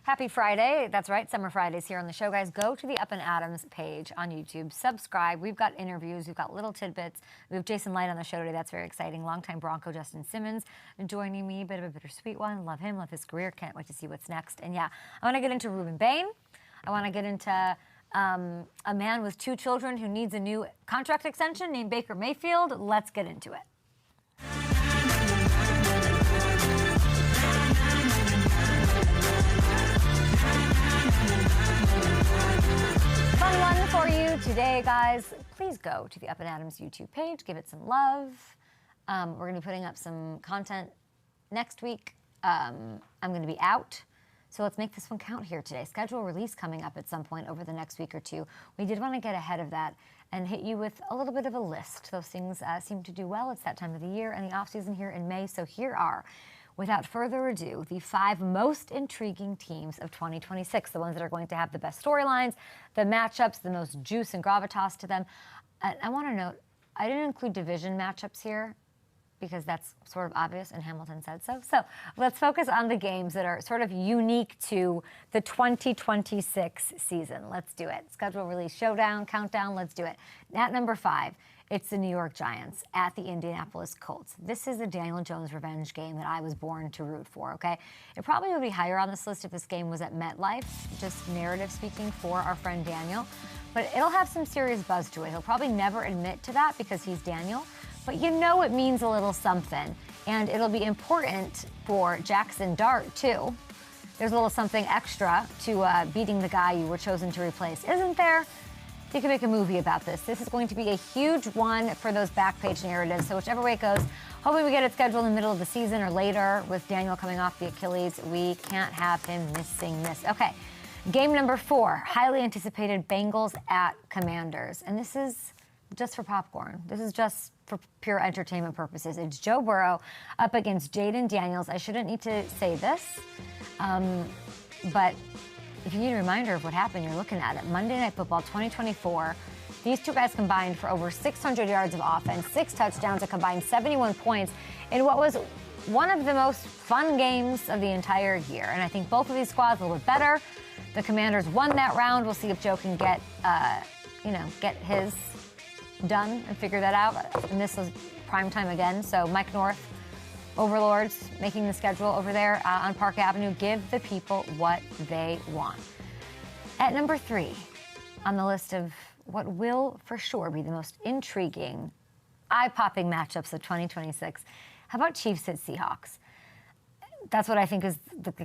Happy Friday. That's right, Summer Fridays here on the show, guys. Go to the Up and Adams page on YouTube. Subscribe. We've got interviews. We've got little tidbits. We have Jason Light on the show today. That's very exciting. Longtime Bronco Justin Simmons joining me. A bit of a bittersweet one. Love him. Love his career. Can't wait to see what's next. And yeah, I want to get into RUEBEN Bain. I want to get into a man with 2 children who needs a new contract extension named Baker Mayfield. Let's get into it. Fun one for you today, guys. Please go to the Up and Adams YouTube page. Give it some love. We're going to be putting up some content next week. I'm going to be out. So let's make this one count here today. Schedule release coming up at some point over the next week or two. We did want to get ahead of that and hit you with a little bit of a list. Those things seem to do well. It's that time of the year and the off season here in May. So here are, without further ado, the 5 most intriguing teams of 2026, the ones that are going to have the best storylines, the matchups, the most juice and gravitas to them. I want to note, I didn't include division matchups here because that's sort of obvious and Hamilton said so. So let's focus on the games that are sort of unique to the 2026 season. Let's do it. Schedule release showdown, countdown, let's do it. At number 5, it's the New York Giants at the Indianapolis Colts. This is a Daniel Jones revenge game that I was born to root for, okay? It probably would be higher on this list if this game was at MetLife, just narrative speaking for our friend Daniel. But it'll have some serious buzz to it. He'll probably never admit to that because he's Daniel. But you know it means a little something. And it'll be important for Jackson Dart, too. There's a little something extra to beating the guy you were chosen to replace, isn't there? You can make a movie about this. This is going to be a huge one for those back page narratives. So whichever way it goes, hopefully we get it scheduled in the middle of the season or later with Daniel coming off the Achilles. We can't have him missing this. Okay, game number 4, highly anticipated Bengals at Commanders. And this is just for popcorn. This is just for pure entertainment purposes. It's Joe Burrow up against Jayden Daniels. I shouldn't need to say this, but if you need a reminder of what happened, you're looking at it. Monday Night Football 2024. These 2 guys combined for over 600 yards of offense, 6 touchdowns, a combined 71 points in what was one of the most fun games of the entire year. And I think both of these squads a little bit better. The Commanders won that round. We'll see if Joe can get his done and figure that out. And this was prime time again. So Mike North, Overlords, making the schedule over there on Park Avenue. Give the people what they want. At number 3 on the list of what will for sure be the most intriguing, eye-popping matchups of 2026, how about Chiefs at Seahawks? That's what I think is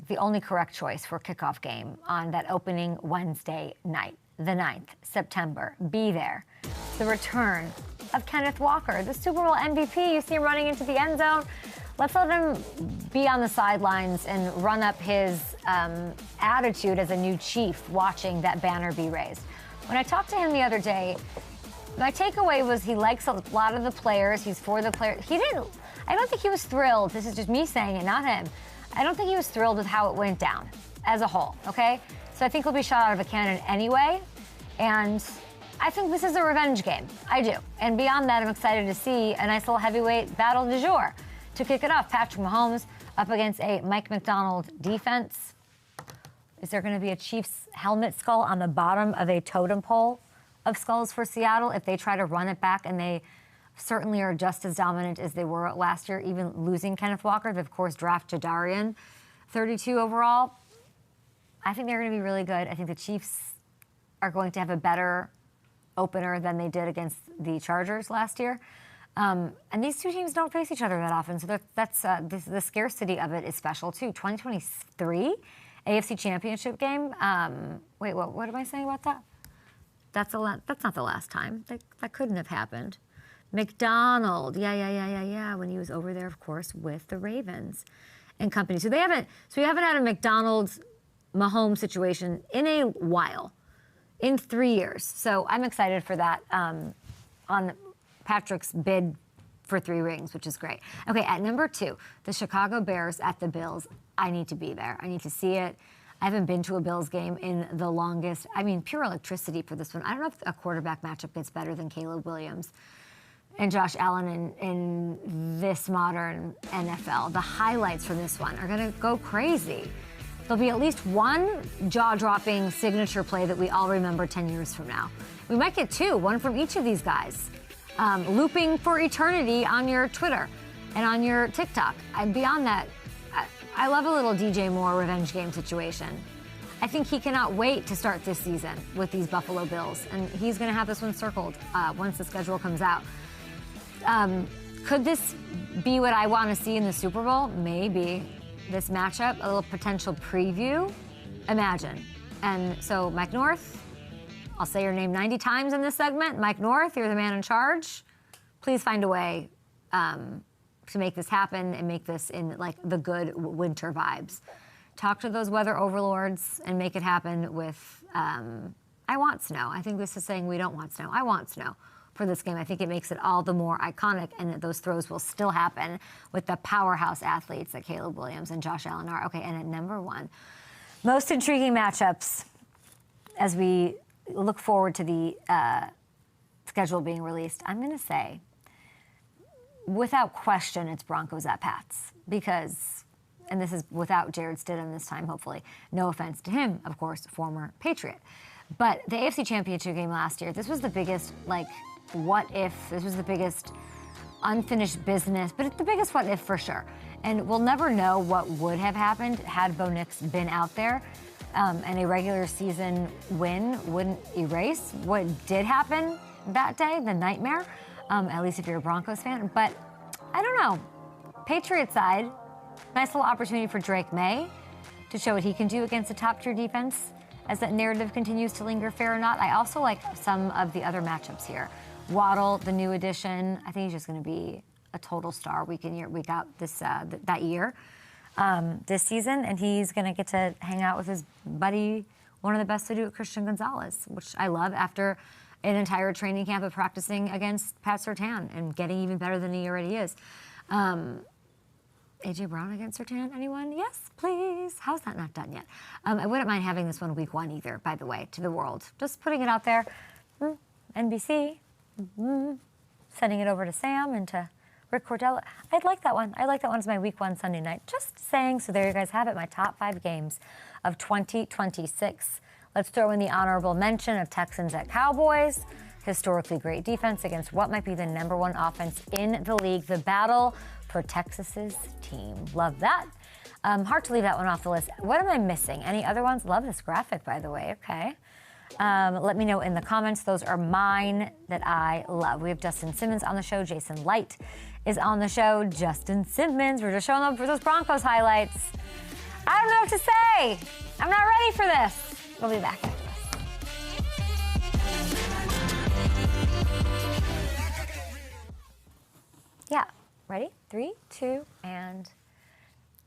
the only correct choice for a kickoff game on that opening Wednesday night, the 9th, September. Be there. The return of Kenneth Walker, the Super Bowl MVP. You see him running into the end zone. Let's let him be on the sidelines and run up his attitude as a new Chief watching that banner be raised. When I talked to him the other day, my takeaway was he likes a lot of the players. He's for the players. I don't think he was thrilled. This is just me saying it, not him. I don't think he was thrilled with how it went down as a whole, okay? So I think he'll be shot out of a cannon anyway. And I think this is a revenge game. I do. And beyond that, I'm excited to see a nice little heavyweight battle du jour. To kick it off, Patrick Mahomes up against a Mike McDonald defense. Is there going to be a Chiefs helmet skull on the bottom of a totem pole of skulls for Seattle if they try to run it back? And they certainly are just as dominant as they were last year, even losing Kenneth Walker. They, of course, draft Jadarian, 32 overall. I think they're going to be really good. I think the Chiefs are going to have a better opener than they did against the Chargers last year. And these 2 teams don't face each other that often, so that's the scarcity of it is special, too. 2023 AFC Championship game. Wait, what am I saying about that? That's not the last time. That couldn't have happened. McDonald, yeah, when he was over there, of course, with the Ravens and company. So we haven't had a McDonald-Mahomes situation in a while, in 3 years. So I'm excited for that on Patrick's bid for 3 rings, which is great. Okay, at number 2, the Chicago Bears at the Bills. I need to be there. I need to see it. I haven't been to a Bills game in the longest. I mean, pure electricity for this one. I don't know if a quarterback matchup gets better than Caleb Williams and Josh Allen in this modern NFL. The highlights from this one are going to go crazy. there'll be at least one jaw-dropping signature play that we all remember 10 years from now. We might get two, one from each of these guys, looping for eternity on your Twitter and on your TikTok. And beyond that, I love a little DJ Moore revenge game situation. I think he cannot wait to start this season with these Buffalo Bills, and he's going to have this one circled once the schedule comes out. Could this be what I want to see in the Super Bowl? Maybe. This matchup, a little potential preview. Imagine. And so, Mike North, I'll say your name 90 times in this segment. Mike North, you're the man in charge. Please find a way to make this happen and make this in like the good winter vibes. Talk to those weather overlords and make it happen with, I want snow. I think this is saying we don't want snow. I want snow for this game. I think it makes it all the more iconic, and that those throws will still happen with the powerhouse athletes that Caleb Williams and Josh Allen are. Okay, and at number one, most intriguing matchups as we look forward to the schedule being released, I'm going to say, without question, it's Broncos at Pats, because, and this is without Jared Stidham this time, hopefully. No offense to him, of course, former Patriot. But the AFC Championship game last year, this was the biggest, like, what if, this was the biggest unfinished business, but it's the biggest what if for sure. And we'll never know what would have happened had Bo Nix been out there, and a regular season win wouldn't erase what did happen that day, the nightmare, at least if you're a Broncos fan. But I don't know. Patriot side, nice little opportunity for Drake May to show what he can do against a top-tier defense as that narrative continues to linger, fair or not. I also like some of the other matchups here. Waddle, the new addition, I think he's just going to be a total star week in year, week out this that year, this season, and he's going to get to hang out with his buddy, one of the best to do it, Christian Gonzalez, which I love after an entire training camp of practicing against Pat Surtain and getting even better than he already is. A.J. Brown against Surtain, anyone? Yes, please. How's that not done yet? I wouldn't mind having this one week one either, by the way, to the world. Just putting it out there. NBC. Sending it over to Sam and to Rick Cordell. I'd like that one. I like that one as my week one Sunday night. Just saying. So there you guys have it, my top 5 games of 2026. Let's throw in the honorable mention of Texans at Cowboys. Historically great defense against what might be the #1 offense in the league. The battle for Texas's team. Love that. Hard to leave that one off the list. What am I missing? Any other ones? Love this graphic, by the way. Okay. Let me know in the comments. Those are mine that I love. We have Justin Simmons on the show. Jason Light is on the show. Justin Simmons. We're just showing up for those Broncos highlights. I don't know what to say. I'm not ready for this. We'll be back after this. Yeah. Ready? 3, 2, and...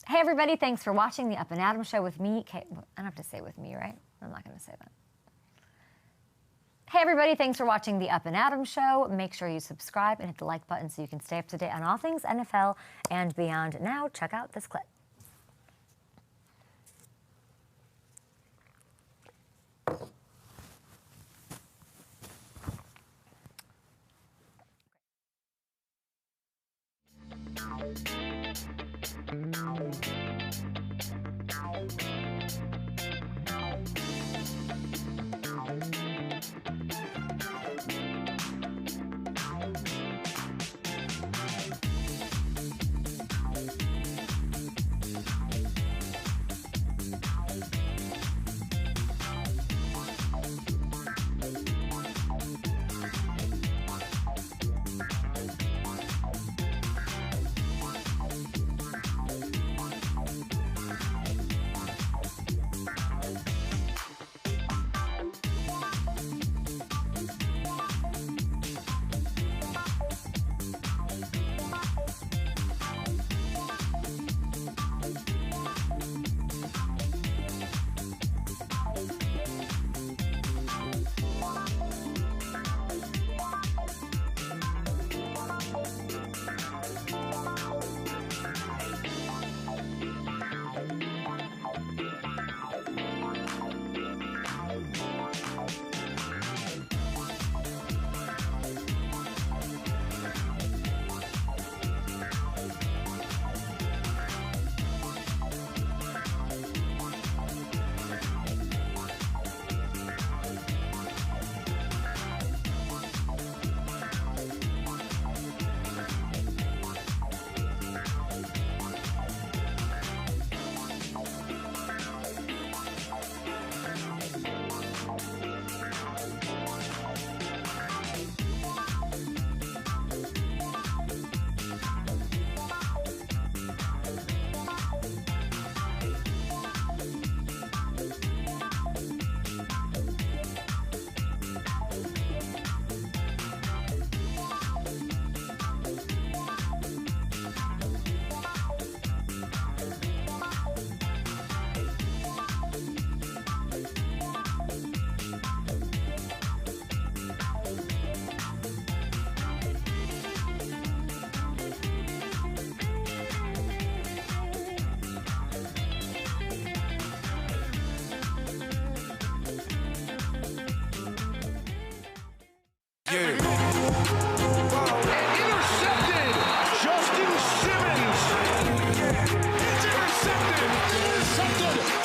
Hey, everybody. Thanks for watching the Up and Adam show with me. I don't have to say with me, right? I'm not going to say that. Hey, everybody. Thanks for watching the Up and Adam show. Make sure you subscribe and hit the like button so you can stay up to date on all things NFL and beyond. Now, check out this clip. Yeah. And intercepted! Justin Simmons! It's intercepted!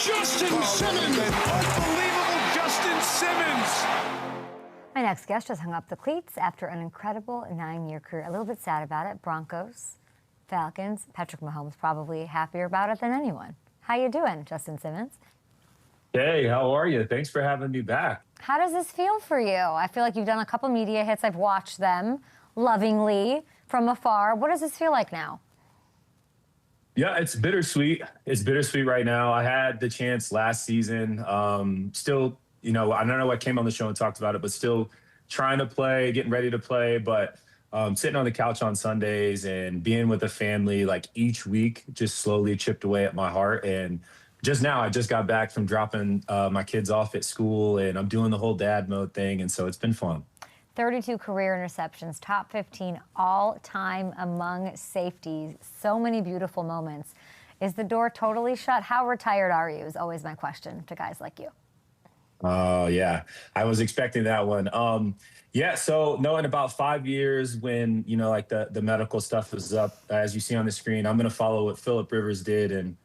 Justin Simmons! Unbelievable Justin Simmons! My next guest just hung up the cleats after an incredible 9-year career. A little bit sad about it. Broncos, Falcons, Patrick Mahomes probably happier about it than anyone. How you doing, Justin Simmons? Hey, how are you? Thanks for having me back. How does this feel for you? I feel like you've done a couple media hits. I've watched them lovingly from afar. What does this feel like now? Yeah, it's bittersweet. It's bittersweet right now. I had the chance last season. Still, you know, I don't know what came on the show and talked about it, but still trying to play, getting ready to play. But sitting on the couch on Sundays and being with the family, like each week, just slowly chipped away at my heart. And just now, I just got back from dropping my kids off at school, and I'm doing the whole dad mode thing. And so it's been fun. 32 career interceptions, top 15 all-time among safeties. So many beautiful moments. Is the door totally shut? How retired are you is always my question to guys like you. Oh, yeah. I was expecting that one. Yeah, so no, in about 5 years when, you know, like the medical stuff is up, as you see on the screen, I'm going to follow what Phillip Rivers did and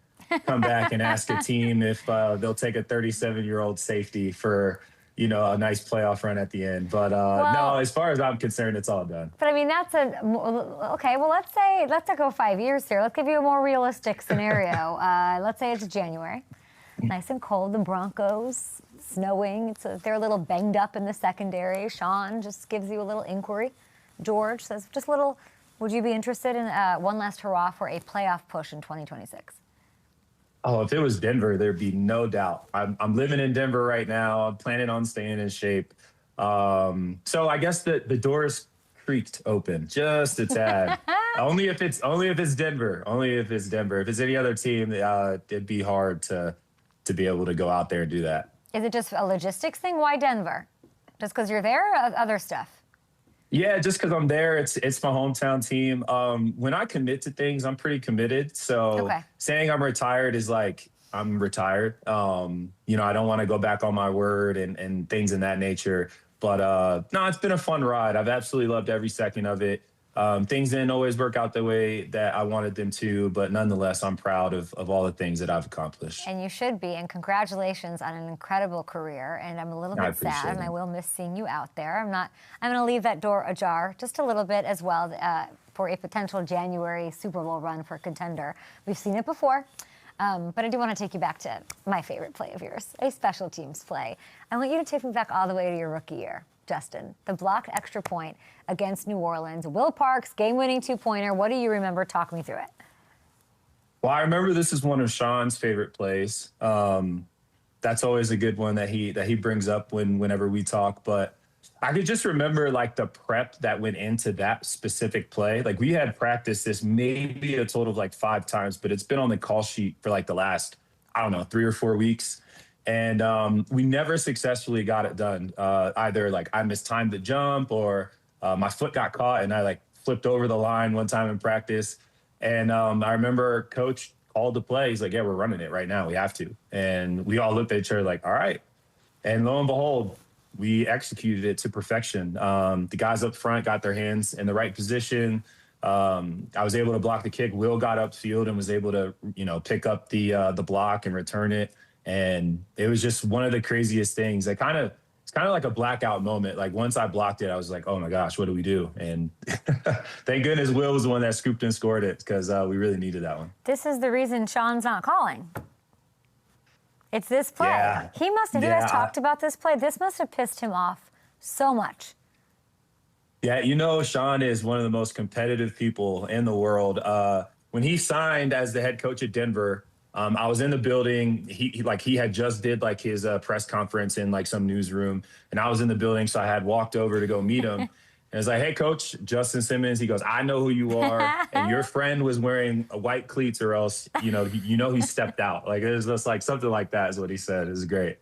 come back and ask a team if they'll take a 37-year-old safety for, you know, a nice playoff run at the end. But no, as far as I'm concerned, it's all done. But I mean, that's okay. Well, let's not go 5 years here. Let's give you a more realistic scenario. Let's say it's January, nice and cold. The Broncos, snowing. They're a little banged up in the secondary. Sean just gives you a little inquiry. George says, just a little. Would you be interested in one last hurrah for a playoff push in 2026? Oh, if it was Denver, there'd be no doubt. I'm living in Denver right now. I'm planning on staying in shape. So I guess the doors creaked open just a tad. only if it's Denver. Only if it's Denver. If it's any other team, it'd be hard to be able to go out there and do that. Is it just a logistics thing? Why Denver? Just because you're there, or other stuff? Yeah, just because I'm there. It's my hometown team. When I commit to things, I'm pretty committed. So saying I'm retired is like I'm retired. You know, I don't want to go back on my word and things in that nature. But no, it's been a fun ride. I've absolutely loved every second of it. Things didn't always work out the way that I wanted them to, but nonetheless, I'm proud of all the things that I've accomplished. And you should be, and congratulations on an incredible career. And I'm a little bit sad, and I will miss seeing you out there. I'm going to leave that door ajar just a little bit as well for a potential January Super Bowl run for a contender. We've seen it before. But I do want to take you back to my favorite play of yours, a special teams play. I want you to take me back all the way to your rookie year, Justin. The blocked extra point against New Orleans. Will Parks, game-winning two-pointer. What do you remember? Talk me through it. Well, I remember this is one of Sean's favorite plays. That's always a good one that he brings up whenever we talk. But I could just remember like the prep that went into that specific play. Like we had practiced this maybe a total of like 5 times, but it's been on the call sheet for like the last, I don't know, 3 or 4 weeks. And we never successfully got it done. Either like I mistimed the jump or my foot got caught and I like flipped over the line one time in practice. And I remember coach called the play. He's like, yeah, we're running it right now. We have to. And we all looked at each other like, all right. And lo and behold, we executed it to perfection. The guys up front got their hands in the right position. I was able to block the kick. Will got upfield and was able to, you know, pick up the block and return it. And it was just one of the craziest things. It's kind of like a blackout moment. Like once I blocked it, I was like, oh my gosh, what do we do? And thank goodness Will was the one that scooped and scored it because we really needed that one. This is the reason Sean's not calling. It's this play. Yeah. He must have, you guys talked about this play. This must have pissed him off so much. Yeah, you know, Sean is one of the most competitive people in the world. When he signed as the head coach at Denver, I was in the building. He had just did like his press conference in like some newsroom, and I was in the building, so I had walked over to go meet him. And it's like, hey, Coach, Justin Simmons. He goes, I know who you are, and your friend was wearing a white cleats, or else you know he stepped out. Like it was just like something like that is what he said. It was great.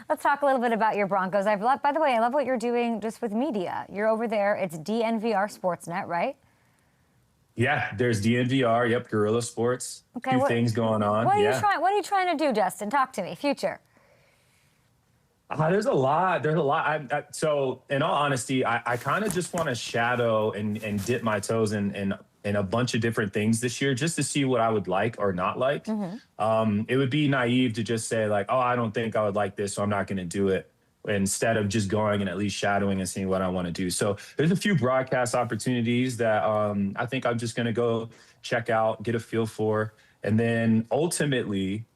Let's talk a little bit about your Broncos. By the way, I love what you're doing just with media. You're over there. It's DNVR Sportsnet, right? Yeah, there's DNVR. Yep, Guerrilla Sports. Okay, Few things going on. What are you trying to do, Justin? Talk to me. Future. There's a lot. There's a lot. So, in all honesty, I kind of just want to shadow and dip my toes in a bunch of different things this year, just to see what I would like or not like. It would be naive to just say like, oh, I don't think I would like this, so I'm not going to do it, instead of just going and at least shadowing and seeing what I want to do. So there's a few broadcast opportunities that I think I'm just going to go check out, get a feel for, and then ultimately,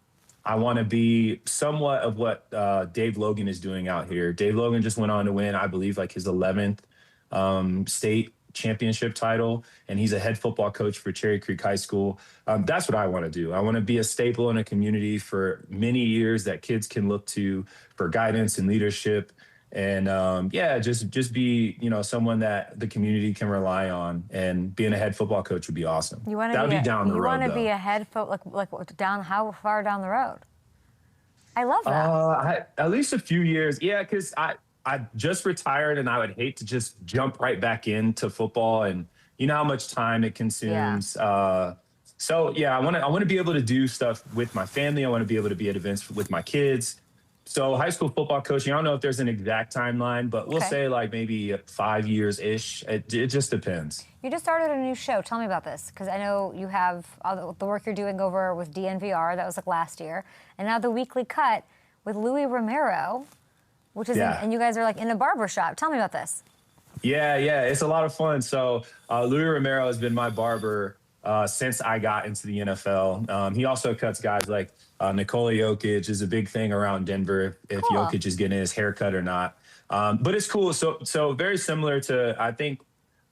I want to be somewhat of what Dave Logan is doing out here. Dave Logan just went on to win, I believe, like his 11th state championship title, and he's a head football coach for Cherry Creek High School. That's what I want to do. I want to be a staple in a community for many years that kids can look to for guidance and leadership. And yeah, just be, you know, someone that the community can rely on, and being a head football coach would be awesome. You want to be down the road. You want to be a head like down, how far down the road? I love that. At least a few years. Yeah, because I just retired, and I would hate to just jump right back into football, and you know how much time it consumes. Yeah. So yeah, I want to be able to do stuff with my family. I want to be able to be at events with my kids. So high school football coaching, I don't know if there's an exact timeline, but we'll say like maybe 5 years-ish. It just depends. You just started a new show. Tell me about this, because I know you have the work you're doing over with DNVR. That was like last year. And now the Weekly Cut with Louis Romero, which is, and you guys are like in a barbershop. Tell me about this. Yeah, it's a lot of fun. So Louis Romero has been my barber since I got into the NFL. He also cuts guys like Nikola Jokic is a big thing around Denver, if Jokic is getting his haircut or not. But it's cool. So very similar to, I think,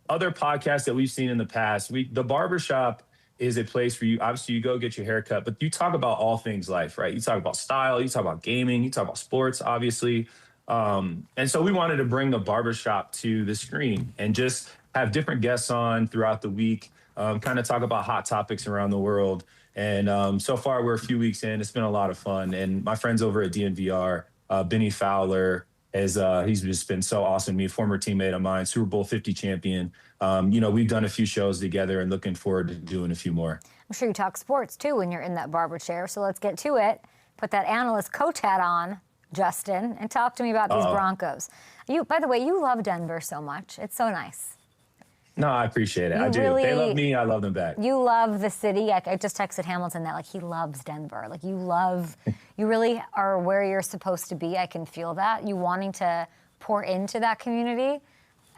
other podcasts that we've seen in the past. The barbershop is a place for you. Obviously, you go get your haircut, but you talk about all things life, right? You talk about style, you talk about gaming, you talk about sports, obviously. And so we wanted to bring the barbershop to the screen and just have different guests on throughout the week, kind of talk about hot topics around the world. And so far, we're a few weeks in. It's been a lot of fun. And my friends over at DNVR, Benny Fowler, he's just been so awesome to me, former teammate of mine, Super Bowl 50 champion. You know, we've done a few shows together and looking forward to doing a few more. I'm sure you talk sports, too, when you're in that barber chair. So let's get to it. Put that analyst coach hat on, Justin, and talk to me about these Broncos. By the way, you love Denver so much. It's so nice. No, I appreciate it. I do. They love me. I love them back. You love the city. I just texted Hamilton that, like, he loves Denver. Like, you really are where you're supposed to be. I can feel that. You wanting to pour into that community,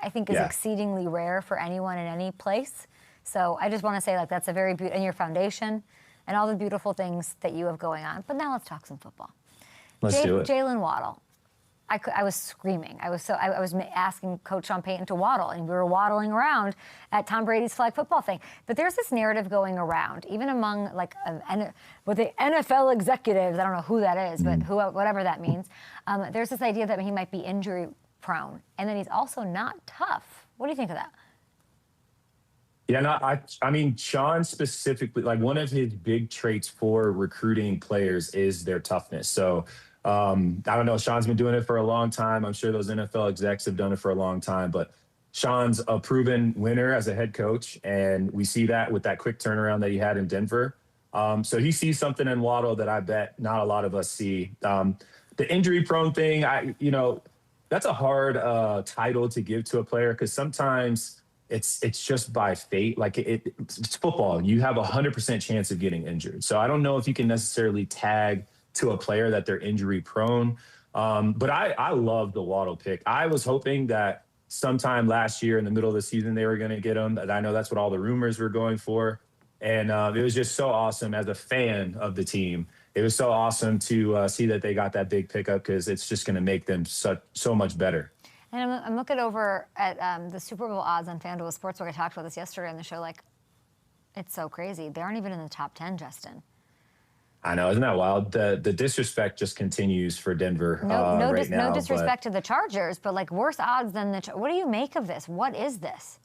I think, is exceedingly rare for anyone in any place. So I just want to say, like, that's a very beautiful, and your foundation and all the beautiful things that you have going on. But now let's talk some football. Let's do it. JAYLEN Waddle. I was screaming. I was asking Coach Sean Payton to waddle, and we were waddling around at Tom Brady's flag football thing. But there's this narrative going around, even among like with the NFL executives. I don't know who that is, but whatever that means. There's this idea that he might be injury prone, and then he's also not tough. What do you think of that? Yeah, no, I mean, Sean specifically, like one of his big traits for recruiting players is their toughness. So. I don't know. Sean's been doing it for a long time. I'm sure those NFL execs have done it for a long time, but Sean's a proven winner as a head coach. And we see that with that quick turnaround that he had in Denver. So he sees something in Waddle that I bet not a lot of us see. The injury prone thing, that's a hard title to give to a player, because sometimes it's just by fate. Like it's football. You have 100% chance of getting injured. So I don't know if you can necessarily tag to a player that they're injury prone. But I love the Waddle pick. I was hoping that sometime last year in the middle of the season they were going to get him. I know that's what all the rumors were going for. And it was just so awesome as a fan of the team. It was so awesome to see that they got that big pickup, because it's just going to make them so much better. And I'm looking over at the Super Bowl odds on FanDuel Sportsbook. I talked about this yesterday on the show. Like, it's so crazy. They aren't even in the top 10, Justin. I know, isn't that wild? The disrespect just continues for Denver right now. No disrespect to the Chargers, but like worse odds than the. What do you make of this? What is this?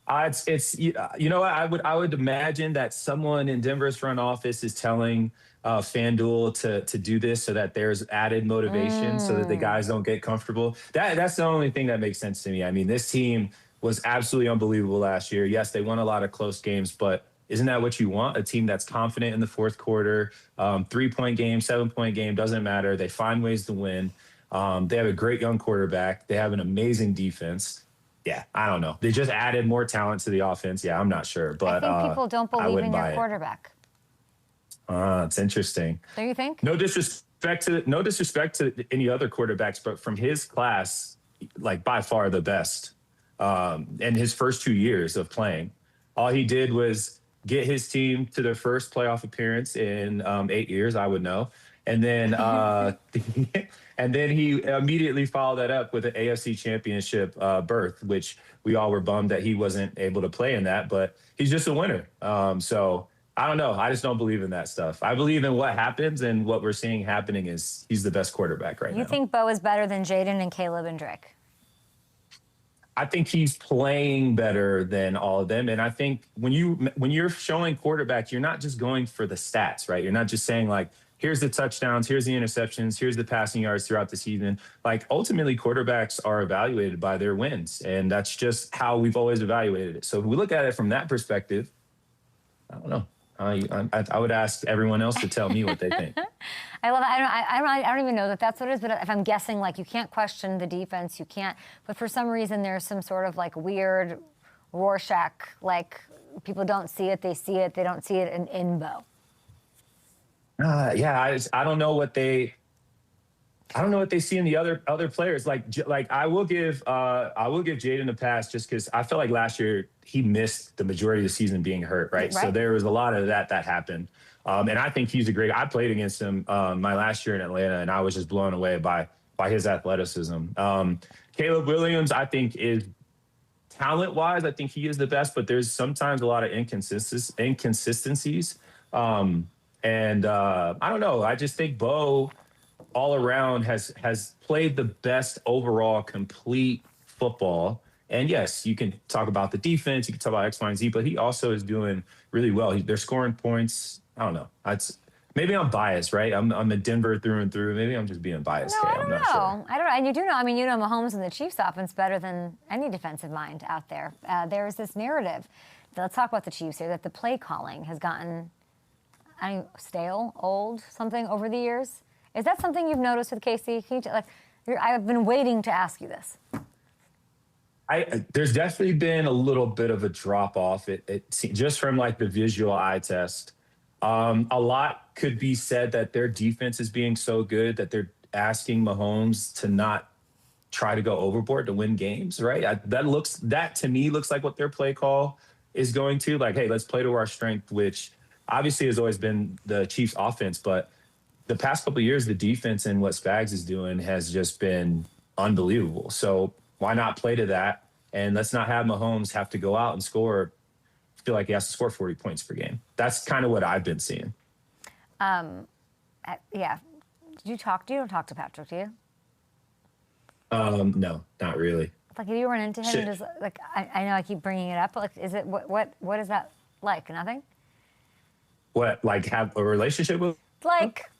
It's you know, I would imagine that someone in Denver's front office is telling FanDuel to do this so that there's added motivation, so that the guys don't get comfortable. That's the only thing that makes sense to me. I mean, this team was absolutely unbelievable last year. Yes, they won a lot of close games, but Isn't that what you want? A team that's confident in the fourth quarter, 3-point game, 7-point game, doesn't matter. They find ways to win. They have a great young quarterback. They have an amazing defense. Yeah, I don't know. They just added more talent to the offense. Yeah, I'm not sure. But I think people don't believe in your quarterback. It's interesting. Do you think? No disrespect to any other quarterbacks, but from his class, like by far the best. In his first 2 years of playing, all he did was get his team to their first playoff appearance in 8 years, I would know. And then and then he immediately followed that up with an AFC Championship berth, which we all were bummed that he wasn't able to play in that, but he's just a winner. So I don't know. I just don't believe in that stuff. I believe in what happens, and what we're seeing happening is he's the best quarterback right now. You think Bo is better than Jayden and Caleb and Drake? I think he's playing better than all of them. And I think when you're showing quarterback, you're not just going for the stats, right? You're not just saying like, here's the touchdowns, here's the interceptions, here's the passing yards throughout the season. Like ultimately quarterbacks are evaluated by their wins. And that's just how we've always evaluated it. So if we look at it from that perspective, I don't know. I would ask everyone else to tell me what they think. I love it. I don't even know that that's what it is, but if I'm guessing, like, you can't question the defense, you can't, but for some reason there's some sort of, like, weird Rorschach, like, people don't see it, they see it, they don't see it in Bo. Yeah, I don't know what they see in the other players. Like I will give Jayden a pass just because I felt like last year he missed the majority of the season being hurt, right? So there was a lot of that happened. And I think he's I played against him my last year in Atlanta, and I was just blown away by his athleticism. Caleb Williams, I think, is talent-wise, I think he is the best, but there's sometimes a lot of inconsistencies. And I don't know. I just think Bo all around has played the best overall complete football. And yes, you can talk about the defense, you can talk about X, Y, and Z, but he also is doing really well. They're scoring points. I don't know. Maybe I'm biased, right? I'm a Denver through and through. Maybe I'm just being biased. No, I'm not sure. I don't know. And you do know. I mean, you know, Mahomes and the Chiefs offense better than any defensive mind out there. There's this narrative. Let's talk about the Chiefs here. That the play calling has gotten, stale, old, something over the years. Is that something you've noticed with Casey? I've been waiting to ask you this. There's definitely been a little bit of a drop off. Just from like the visual eye test. A lot could be said that their defense is being so good that they're asking Mahomes to not try to go overboard to win games, right? That to me looks like what their play call is going to. Like, hey, let's play to our strength, which obviously has always been the Chiefs' offense, but the past couple of years, the defense and what Spags is doing has just been unbelievable. So why not play to that? And let's not have Mahomes have to go out and score. Feel like he has to score 40 points per game. That's kind of what I've been seeing. Yeah. You don't talk to Patrick, do you? No, not really. Like, if you run into him, just like, I know I keep bringing it up, but like, is it what is that like? Nothing? What, like have a relationship with? Like,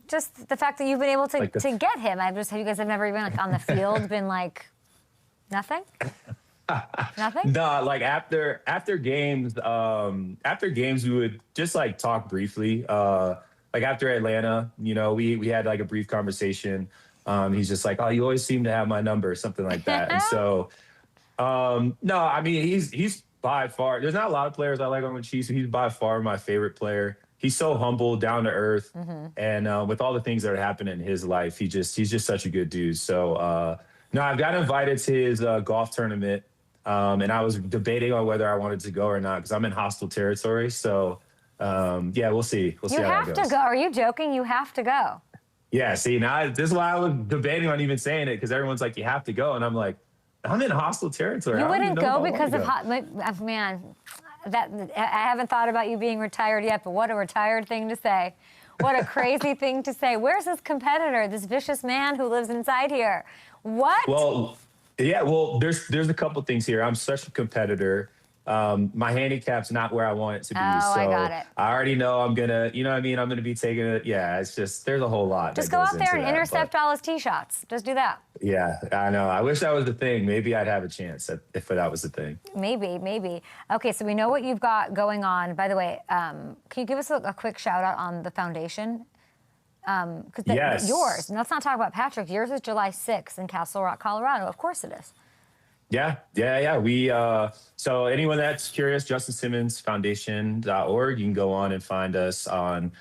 just the fact that you've been able to get him. You guys have never even like on the field been like, nothing? Nothing? No, like after games, we would just like talk briefly. Like after Atlanta, you know, we had like a brief conversation. He's just like, oh, you always seem to have my number, something like that. And so, no, I mean, he's by far, there's not a lot of players I like on the Chiefs. He's by far my favorite player. He's so humble, down to earth. And with all the things that are happening in his life, he's just such a good dude. So, no, I've got invited to his golf tournament. And I was debating on whether I wanted to go or not because I'm in hostile territory. So, yeah, we'll see. We'll see how that goes. You have to go. Are you joking? You have to go. Yeah, see, now this is why I was debating on even saying it because everyone's like, you have to go. And I'm like, I'm in hostile territory. You wouldn't go because of man, I haven't thought about you being retired yet, but what a retired thing to say. What a crazy thing to say. Where's this competitor, this vicious man who lives inside here? What? Well, yeah, well, there's a couple things here. I'm such a competitor my handicap's not where I want it to be. Oh, so I got it. I already know I'm gonna, you know what I mean? I'm gonna be taking it. Yeah, it's just, there's a whole lot. Just that go goes out there into and that, intercept all his tee shots. Just do that. Yeah, I know. I wish that was the thing. Maybe I'd have a chance if that was the thing. Maybe. Okay, so we know what you've got going on. By the way, can you give us a quick shout out on the foundation? Because Yes. yours, and let's not talk about Patrick. Yours is July 6th in Castle Rock, Colorado. Of course it is. Yeah. We so anyone that's curious, JustinSimmonsFoundation.org. You can go on and find us on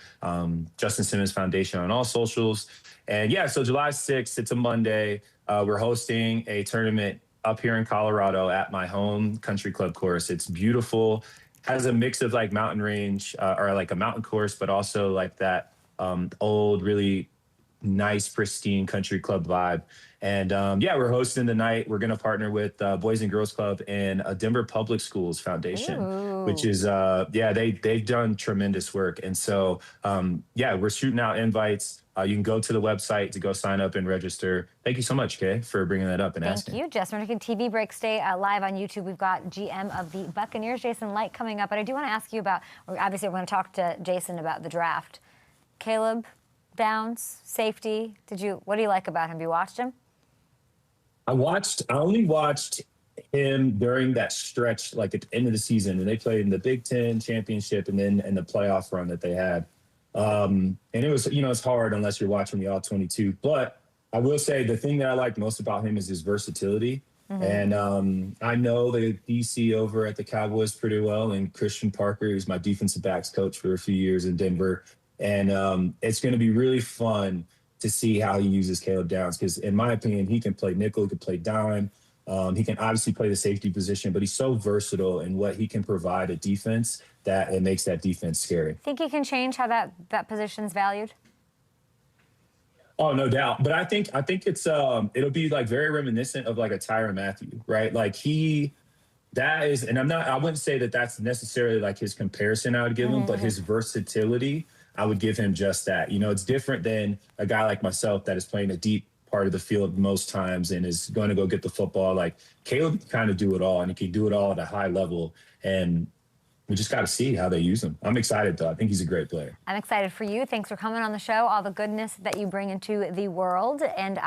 Justin Simmons Foundation on all socials. And yeah, so July 6th, it's a Monday. We're hosting a tournament up here in Colorado at my home country club course. It's beautiful. Has a mix of like mountain range or like a mountain course, but also like that old, really nice, pristine country club vibe. And yeah, we're hosting the night. We're going to partner with Boys and Girls Club and Denver Public Schools Foundation, which is, they've done tremendous work. And so, yeah, we're shooting out invites. You can go to the website to go sign up and register. Thank you so much, Kay, for bringing that up and asking. Thank you, Jess. We're making TV break. Stay live on YouTube. We've got GM of the Buccaneers, Jason Licht, coming up. But I do want to ask you about, obviously, we're going to talk to Jason about the draft. Caleb Downs, safety. What do you like about him? Have you watched him? I only watched him during that stretch, like at the end of the season, and they played in the Big Ten championship and then in the playoff run that they had. And it was, it's hard unless you're watching the All 22. But I will say the thing that I like most about him is his versatility. Mm-hmm. And I know the DC over at the Cowboys pretty well, and Christian Parker, who's my defensive backs coach for a few years in Denver. And it's going to be really fun to see how he uses Caleb Downs, because in my opinion, he can play nickel, he can play dime. He can obviously play the safety position, but he's so versatile in what he can provide a defense that it makes that defense scary. Think he can change how that position's valued? Oh, no doubt. But I think it's it'll be like very reminiscent of like a Tyrann Mathieu, right? Like I wouldn't say that that's necessarily like his comparison I would give him, but his versatility, I would give him just that. It's different than a guy like myself that is playing a deep part of the field most times and is going to go get the football. Like Caleb can kind of do it all, and he can do it all at a high level. And we just got to see how they use him. I'm excited, though. I think he's a great player. I'm excited for you. Thanks for coming on the show, all the goodness that you bring into the world. And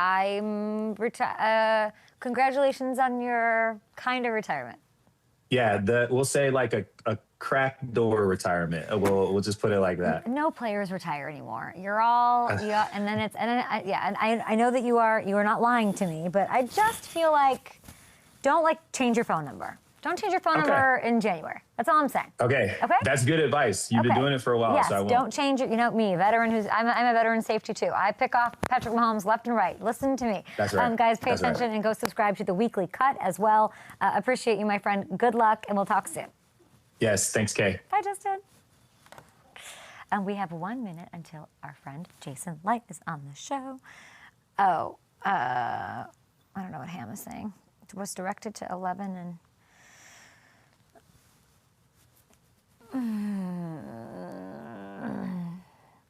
congratulations on your kind of retirement. Yeah, we'll say like a crack door retirement. We'll just put it like that. No players retire anymore. You're all, I know that you are not lying to me, but I just feel like don't change your phone number. Don't change your phone number in January. That's all I'm saying. Okay. That's good advice. You've been doing it for a while, yes, so I won't. Don't change it. Me, veteran I'm a veteran safety too. I pick off Patrick Mahomes left and right. Listen to me. That's right. Guys, pay attention and go subscribe to the Weekly Cut as well. Appreciate you, my friend. Good luck, and we'll talk soon. Yes, thanks, Kay. Bye, Justin. And we have 1 minute until our friend Jason Licht is on the show. I don't know what Ham is saying. It was directed to 11 and...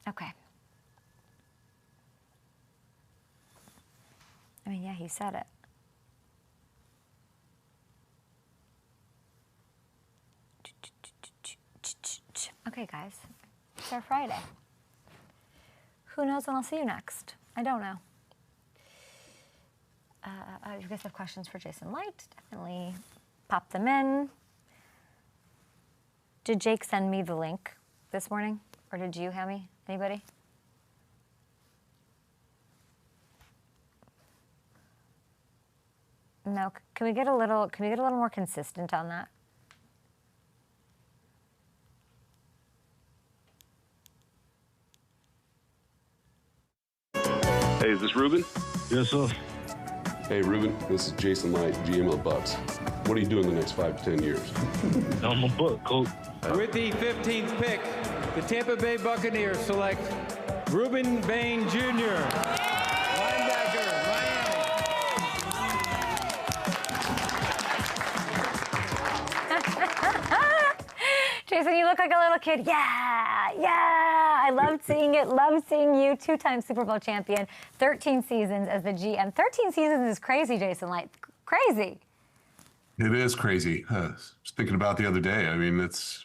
Okay. I mean, yeah, he said it. Okay, guys, it's our Friday. Who knows when I'll see you next? I don't know. If you guys have questions for Jason Licht, definitely pop them in. Did Jake send me the link this morning, or did you, Hammy? Anybody? No. Can we get a little more consistent on that? Hey, is this Ruben? Yes, sir. Hey, Ruben, this is Jason Licht, GM of the Bucs. What are you doing the next 5 to 10 years? I'm a Buck, coach. With the 15th pick, the Tampa Bay Buccaneers select Ruben Bain Jr., linebacker, Miami. Jason, you look like a little kid. Yeah. I loved seeing it. Loved seeing you. 2-time Super Bowl champion. 13 seasons as the GM. 13 seasons is crazy, Jason Licht. Crazy. It is crazy. I was thinking about the other day. I mean, it's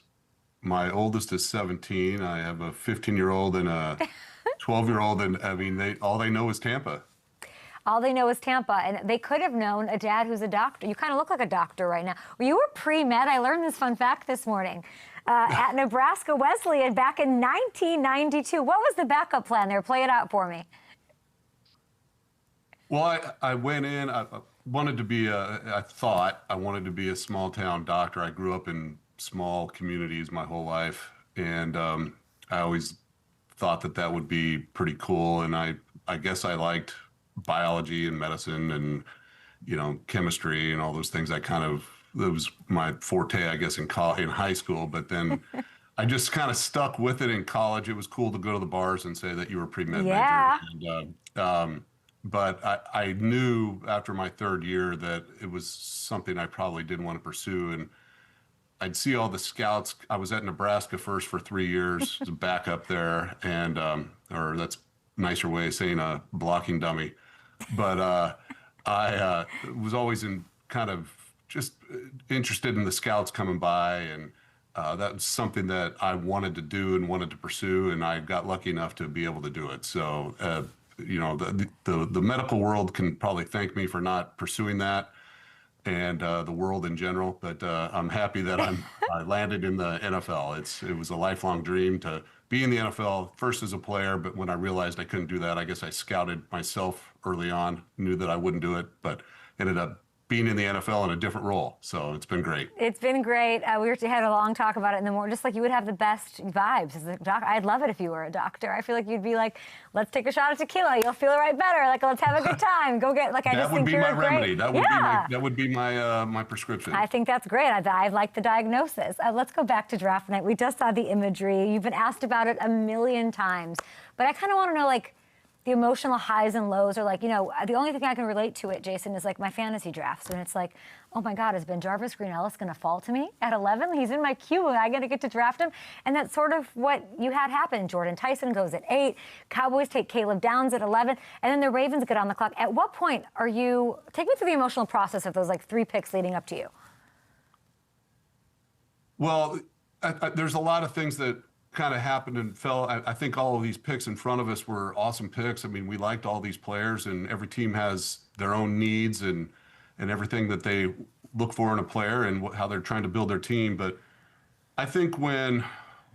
my oldest is 17. I have a 15-year-old and a 12-year-old, and I mean, all they know is Tampa. All they know is Tampa, and they could have known a dad who's a doctor. You kind of look like a doctor right now. Well, you were pre-med. I learned this fun fact this morning. At Nebraska Wesleyan back in 1992. What was the backup plan there? Play it out for me. Well, I went in, I wanted to be I thought I wanted to be a small town doctor. I grew up in small communities my whole life, and I always thought that would be pretty cool. And I guess I liked biology and medicine and, chemistry and all those things. That was my forte, I guess, in high school. But then I just kind of stuck with it in college. It was cool to go to the bars and say that you were pre-med major. And, but I knew after my third year that it was something I probably didn't want to pursue. And I'd see all the scouts. I was at Nebraska first for 3 years as a backup there. And, or that's a nicer way of saying a blocking dummy. But I was always kind of just interested in the scouts coming by, and that was something that I wanted to do and wanted to pursue, and I got lucky enough to be able to do it. So, the medical world can probably thank me for not pursuing that, and the world in general. But I'm happy that I landed in the NFL. It was a lifelong dream to be in the NFL, first as a player, but when I realized I couldn't do that, I guess I scouted myself early on, knew that I wouldn't do it, but ended up being in the NFL in a different role. So it's been great. It's been great. We had a long talk about it in the morning, just like you would have the best vibes as a doctor. I'd love it if you were a doctor. I feel like you'd be like, let's take a shot of tequila. You'll feel right better. Like, let's have a good time. Go get, like, I just think you're great. That would be my remedy. That would be my prescription. I think that's great. I like the diagnosis. Let's go back to draft night. We just saw the imagery. You've been asked about it a million times. But I kind of want to know, like, the emotional highs and lows, or like, the only thing I can relate to it, Jason, is like my fantasy drafts. And it's like, oh my God, is Ben Jarvis Green Ellis going to fall to me at 11? He's in my queue and I got to get to draft him. And that's sort of what you had happen. Jordan Tyson goes at 8. Cowboys take Caleb Downs at 11. And then the Ravens get on the clock. At what point take me through the emotional process of those like 3 picks leading up to you. Well, there's a lot of things that kind of happened and fell. I think all of these picks in front of us were awesome picks. I mean, we liked all these players, and every team has their own needs and everything that they look for in a player and how they're trying to build their team. But I think when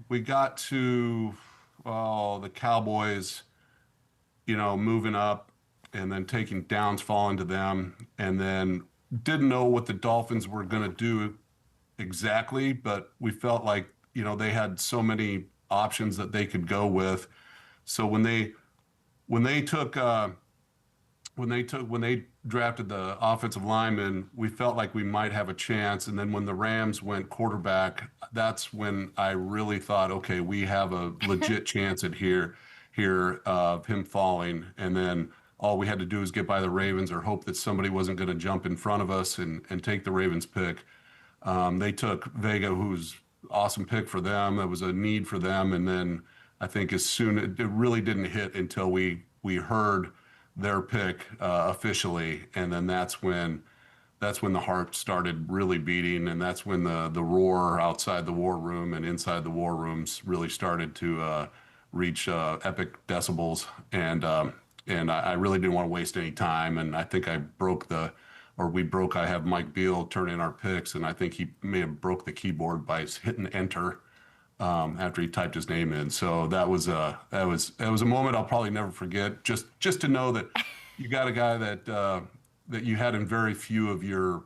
we got to the Cowboys, moving up and then taking Downs, falling to them, and then didn't know what the Dolphins were going to do exactly, but we felt like they had so many options that they could go with. So when they drafted the offensive lineman, we felt like we might have a chance. And then when the Rams went quarterback, that's when I really thought, okay, we have a legit chance at here of him falling. And then all we had to do is get by the Ravens or hope that somebody wasn't going to jump in front of us and take the Ravens pick. They took Vega, who's awesome pick for them. That was a need for them. And then I think it really didn't hit until we heard their pick officially. And then that's when the heart started really beating. And that's when the roar outside the war room and inside the war rooms really started to reach epic decibels. And I really didn't want to waste any time. And I think I have Mike Beal turn in our picks, and I think he may have broke the keyboard by hitting enter after he typed his name in. So that was a moment I'll probably never forget. Just to know that you got a guy that you had in very few of your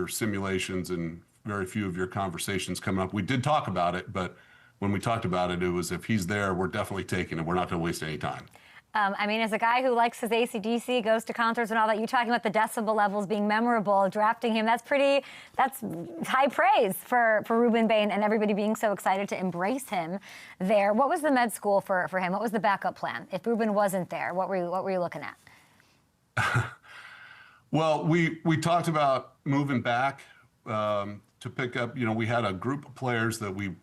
simulations and very few of your conversations coming up. We did talk about it, but when we talked about it, it was, if he's there, we're definitely taking it. We're not going to waste any time. As a guy who likes his AC/DC, goes to concerts and all that, you talking about the decibel levels being memorable, drafting him, that's high praise for RUEBEN Bain and everybody being so excited to embrace him there. What was the med school for him? What was the backup plan? If RUEBEN wasn't there, what were you looking at? Well, we talked about moving back to pick up, we had a group of players that we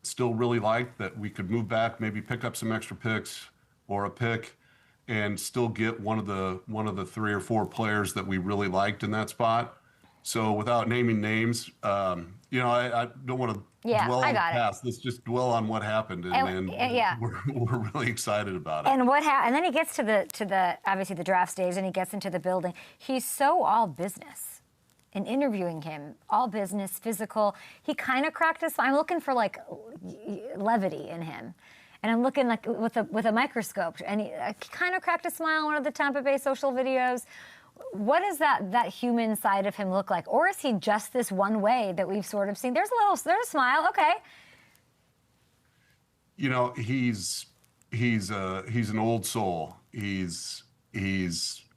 still really liked that we could move back, maybe pick up some extra picks or a pick and still get one of the 3 or 4 players that we really liked in that spot. So without naming names, you know, I don't want to dwell on the past. Let's just dwell on what happened, and we're really excited about it. And and then he gets to the obviously the draft stage, and he gets into the building. He's so all business. In interviewing him, all business, physical. He kind of cracked a smile. I'm looking for like levity in him. And I'm looking like with a microscope, and he kind of cracked a smile in one of the Tampa Bay social videos. What does that human side of him look like? Or is he just this one way that we've sort of seen? There's a smile, okay. You know, he's an old soul. He's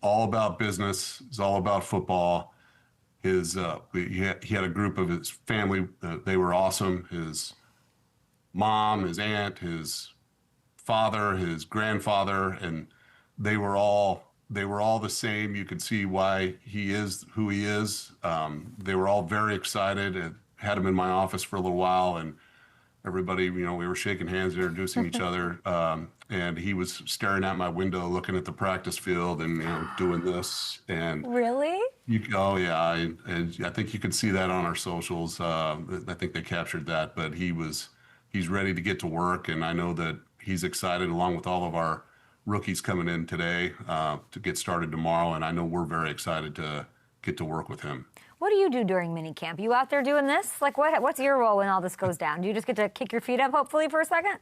all about business. He's all about football. He had a group of his family. They were awesome. His mom, his aunt, his father, his grandfather, and they were all the same. You could see why he is who he is. They were all very excited. I had him in my office for a little while, and everybody, you know, we were shaking hands, introducing each other, and he was staring out my window, looking at the practice field, and you know, doing this. And really? Oh yeah, and I think you can see that on our socials. I think they captured that. But he's ready to get to work, and I know that he's excited, along with all of our rookies coming in today to get started tomorrow, and I know we're very excited to get to work with him. What do you do during minicamp? You out there doing this? Like, what's your role when all this goes down? Do you just get to kick your feet up, hopefully, for a second?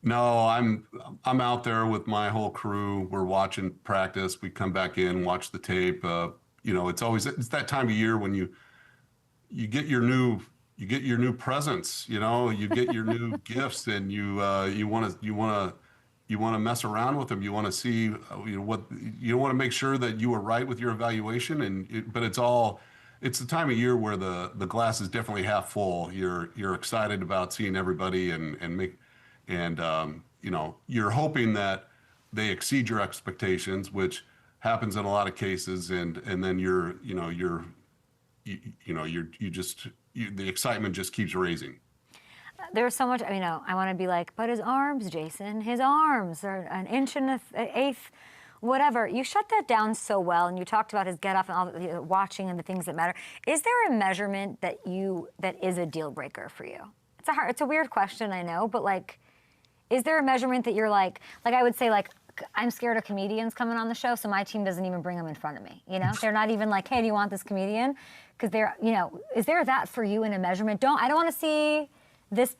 No, I'm out there with my whole crew. We're watching practice. We come back in, watch the tape. You know, it's that time of year when you get your new presents. You know, you get your new gifts, and you want to mess around with them. You want to see what you want to make sure that you were right with your evaluation. But it's the time of year where the glass is definitely half full. You're excited about seeing everybody and you know, you're hoping that they exceed your expectations, which happens in a lot of cases. And then the excitement just keeps raising. There's so much, I want to be like, but his arms, Jason, his arms are an inch and an eighth, whatever. You shut that down so well, and you talked about his get off and all the watching and the things that matter. Is there a measurement that is a deal breaker for you? It's a weird question, I know, but like, is there a measurement that you're like I would say, like, I'm scared of comedians coming on the show, so my team doesn't even bring them in front of me, you know? They're not even like, hey, do you want this comedian? Because they're, you know, is there that for you in a measurement? I don't want to see this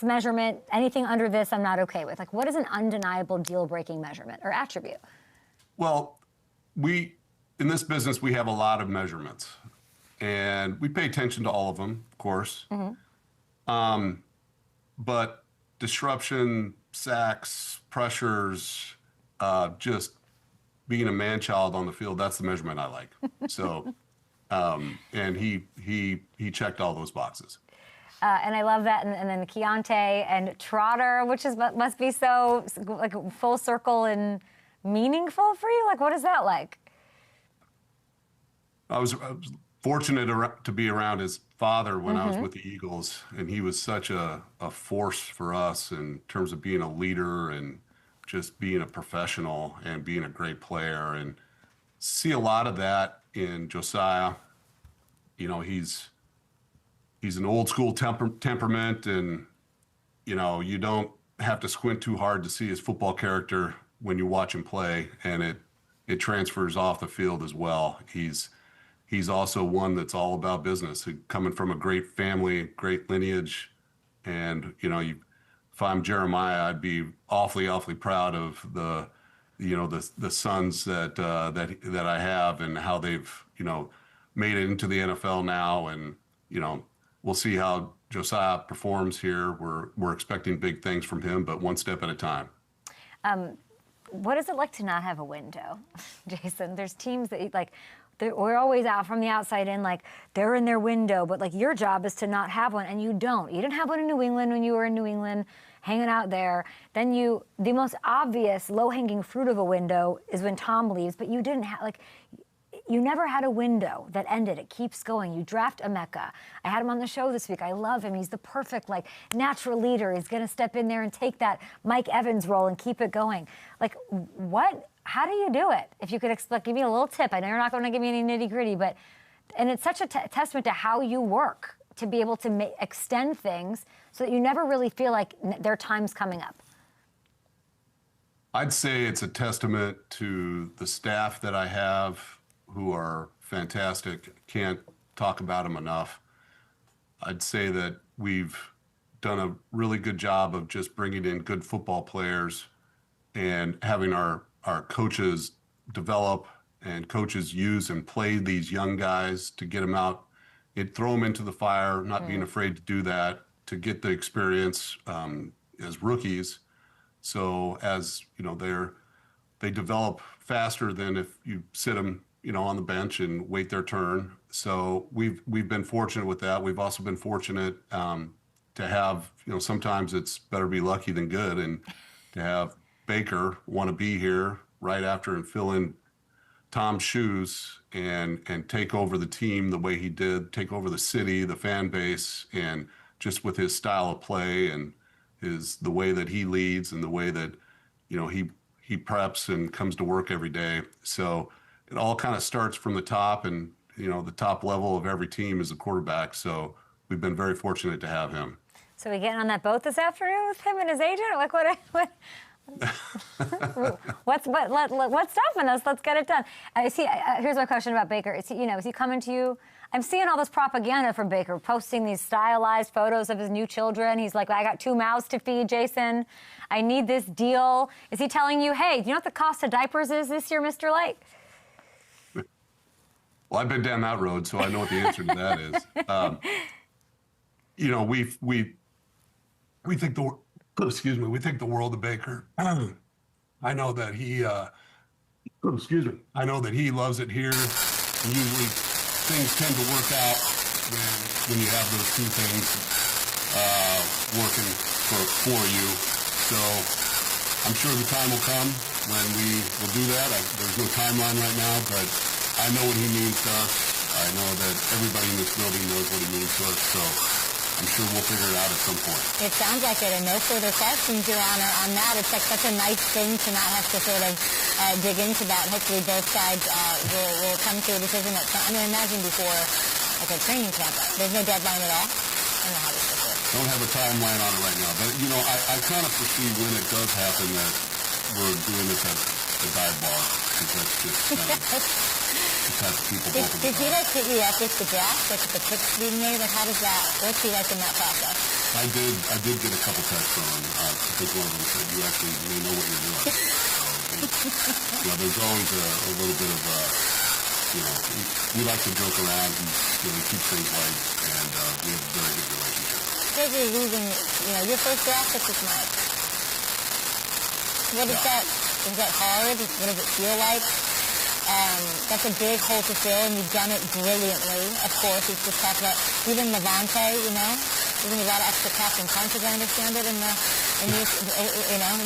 measurement, anything under this I'm not okay with. Like, what is an undeniable deal-breaking measurement or attribute? Well, in this business, we have a lot of measurements, and we pay attention to all of them, of course. Mm-hmm. But disruption, sacks, pressures, just being a man-child on the field, that's the measurement I like. So, and he checked all those boxes. And I love that. And then Keontae and Trotter, which must be so like full circle and meaningful for you. Like, what is that like? I was fortunate to be around his father when I was with the Eagles, and he was such a force for us in terms of being a leader and just being a professional and being a great player. And see a lot of that in Josiah. You know, he's an old school temperament, and you know, you don't have to squint too hard to see his football character when you watch him play, and it transfers off the field as well. He's also one that's all about business, coming from a great family, great lineage, and you know, if I'm Jeremiah, I'd be awfully proud of the sons that I have and how they've, you know, made it into the NFL now, and you know, we'll see how Josiah performs here. We're expecting big things from him, but one step at a time. What is it like to not have a window, Jason? There's teams that like, we're always out from the outside in, like they're in their window, but like your job is to not have one, and you don't. You didn't have one in New England when you were in New England, hanging out there. Then the most obvious low-hanging fruit of a window is when Tom leaves, but you didn't have, like, you never had a window that ended. It keeps going. You draft Emeka. I had him on the show this week. I love him. He's the perfect, like, natural leader. He's going to step in there and take that Mike Evans role and keep it going. Like, what? How do you do it? If you could give me a little tip. I know you're not going to give me any nitty gritty, and it's such a testament to how you work to be able to extend things so that you never really feel like their time's coming up. I'd say it's a testament to the staff that I have, who are fantastic. Can't talk about them enough. I'd say that we've done a really good job of just bringing in good football players and having our coaches develop and coaches use and play these young guys to get them out, throw them into the fire, not being afraid to do that, to get the experience as rookies. So as you know, they develop faster than if you sit them, on the bench and wait their turn. So we've been fortunate with that. We've also been fortunate to have, sometimes it's better be lucky than good, and to have Baker want to be here right after and fill in Tom's shoes and take over the team the way he did, take over the city, the fan base, and just with his style of play and the way that he leads and the way that, he preps and comes to work every day. So it all kind of starts from the top, and, the top level of every team is the quarterback. So we've been very fortunate to have him. So we getting on that boat this afternoon with him and his agent? Like what what's stopping us? Let's get it done. Here's my question about Baker. Is he coming to you? I'm seeing all this propaganda from Baker, posting these stylized photos of his new children. He's like, I got 2 mouths to feed, Jason. I need this deal. Is he telling you, hey, do you know what the cost of diapers is this year, Mr. Light? Well, I've been down that road, so I know what the answer to that is. We think the world of Baker. I know that he, I know that he loves it here. And usually things tend to work out when you have those two things working for you. So I'm sure the time will come when we will do that. There's no timeline right now, but I know what he means to us. I know that everybody in this building knows what he means to us. So I'm sure we'll figure it out at some point. It sounds like it, and no further questions, Your Honor, on that. It's like such a nice thing to not have to sort of dig into that. Hopefully both sides will come to a decision. Imagine before like a training camp. There's no deadline at all. I don't know how this will work. Don't have a timeline on it right now, but I kind of foresee when it does happen that we're doing this at the dive bar, because that's just kind of Did he hit you up with the draft, like the picks being made? Like what's he like in that process? I did get a couple texts from him. I think one of them said, you actually may know what you're doing. So, there's always a little bit of, we like to joke around and keep things light, and we have a very good relationship. Because you're losing, your first draft pick is Mike. What is that? Is that hard? What does it feel like? That's a big hole to fill, and you've done it brilliantly. Of course, we've just talked about even LAVONTE, there's a lot of extra cap and punch, as I understand it,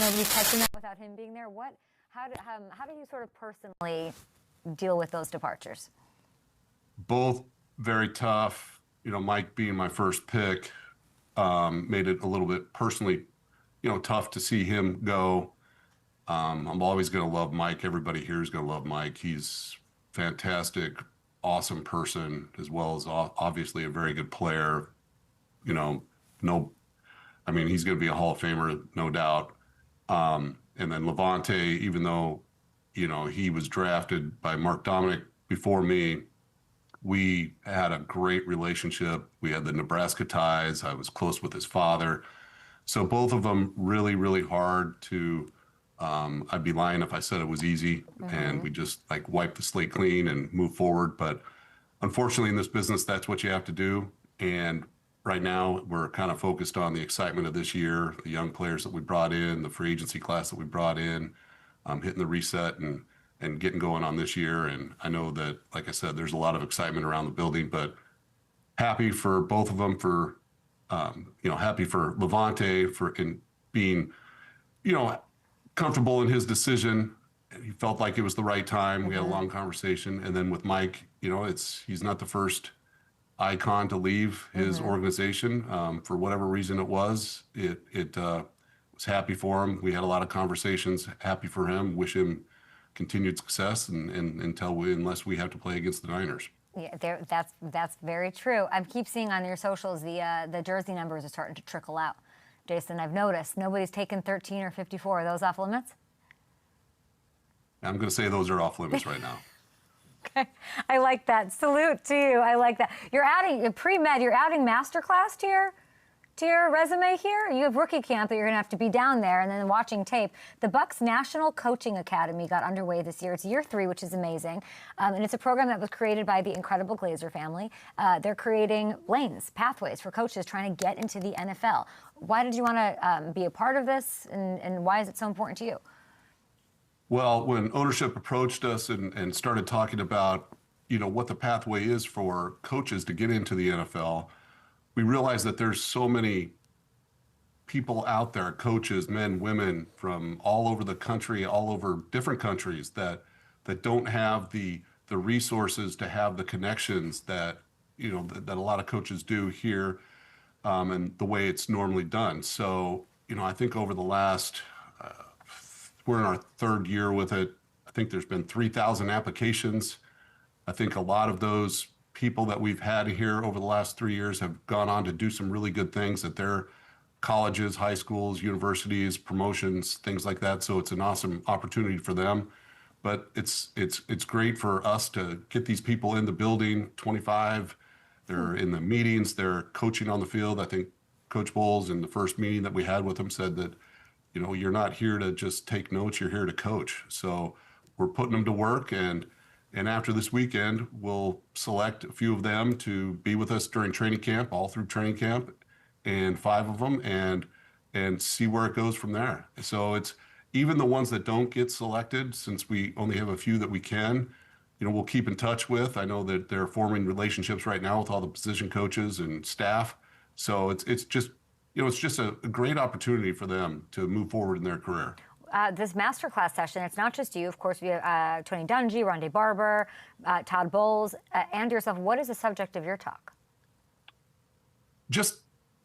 nobody's touching that without him being there. How do you sort of personally deal with those departures? Both very tough. Mike being my first pick made it a little bit personally, tough to see him go. I'm always going to love Mike. Everybody here is going to love Mike. He's fantastic, awesome person, as well as obviously a very good player. He's going to be a Hall of Famer, no doubt. And then LAVONTE, even though, he was drafted by Mark Dominic before me, we had a great relationship. We had the Nebraska ties. I was close with his father. So both of them really, really hard to... I'd be lying if I said it was easy, and we just wipe the slate clean and move forward. But unfortunately, in this business, that's what you have to do. And right now, we're kind of focused on the excitement of this year, the young players that we brought in, the free agency class that we brought in, hitting the reset and getting going on this year. And I know that, like I said, there's a lot of excitement around the building, but happy for both of them happy for LAVONTE for being, comfortable in his decision. He felt like it was the right time. We had a long conversation. And then with Mike, he's not the first icon to leave his organization. For whatever reason it was, it was happy for him. We had a lot of conversations, happy for him, wish him continued success unless we have to play against the Niners. Yeah, that's very true. I keep seeing on your socials the jersey numbers are starting to trickle out. Jason, I've noticed nobody's taken 13 or 54. Are those off limits? I'm going to say those are off limits right now. Okay, I like that. Salute to you. I like that. You're adding pre-med. You're adding masterclass to your resume here. You have rookie camp that you're going to have to be down there and then watching tape. The Bucs National Coaching Academy got underway this year. It's year 3, which is amazing. And it's a program that was created by the incredible Glazer family. They're creating lanes, pathways for coaches trying to get into the NFL. Why did you want to be a part of this, and why is it so important to you? Well, when ownership approached us and started talking about, what the pathway is for coaches to get into the NFL, we realized that there's so many people out there, coaches, men, women from all over the country, all over different countries that don't have the resources to have the connections that a lot of coaches do here, and the way it's normally done. So, I think over the last we're in our 3rd year with it. I think there's been 3,000 applications. I think a lot of those people that we've had here over the last 3 years have gone on to do some really good things at their colleges, high schools, universities, promotions, things like that. So it's an awesome opportunity for them. But it's great for us to get these people in the building, 25. They're in the meetings, they're coaching on the field. I think Coach Bowles in the first meeting that we had with him said that, you're not here to just take notes, you're here to coach. So we're putting them to work, and after this weekend, we'll select a few of them to be with us during training camp, all through training camp, and 5 of them, and see where it goes from there. So it's even the ones that don't get selected, since we only have a few that we can, we'll keep in touch with. I know that they're forming relationships right now with all the position coaches and staff. So it's just a great opportunity for them to move forward in their career. This masterclass session, it's not just you. Of course, we have Tony Dungy, Rondé Barber, Todd Bowles, and yourself. What is the subject of your talk?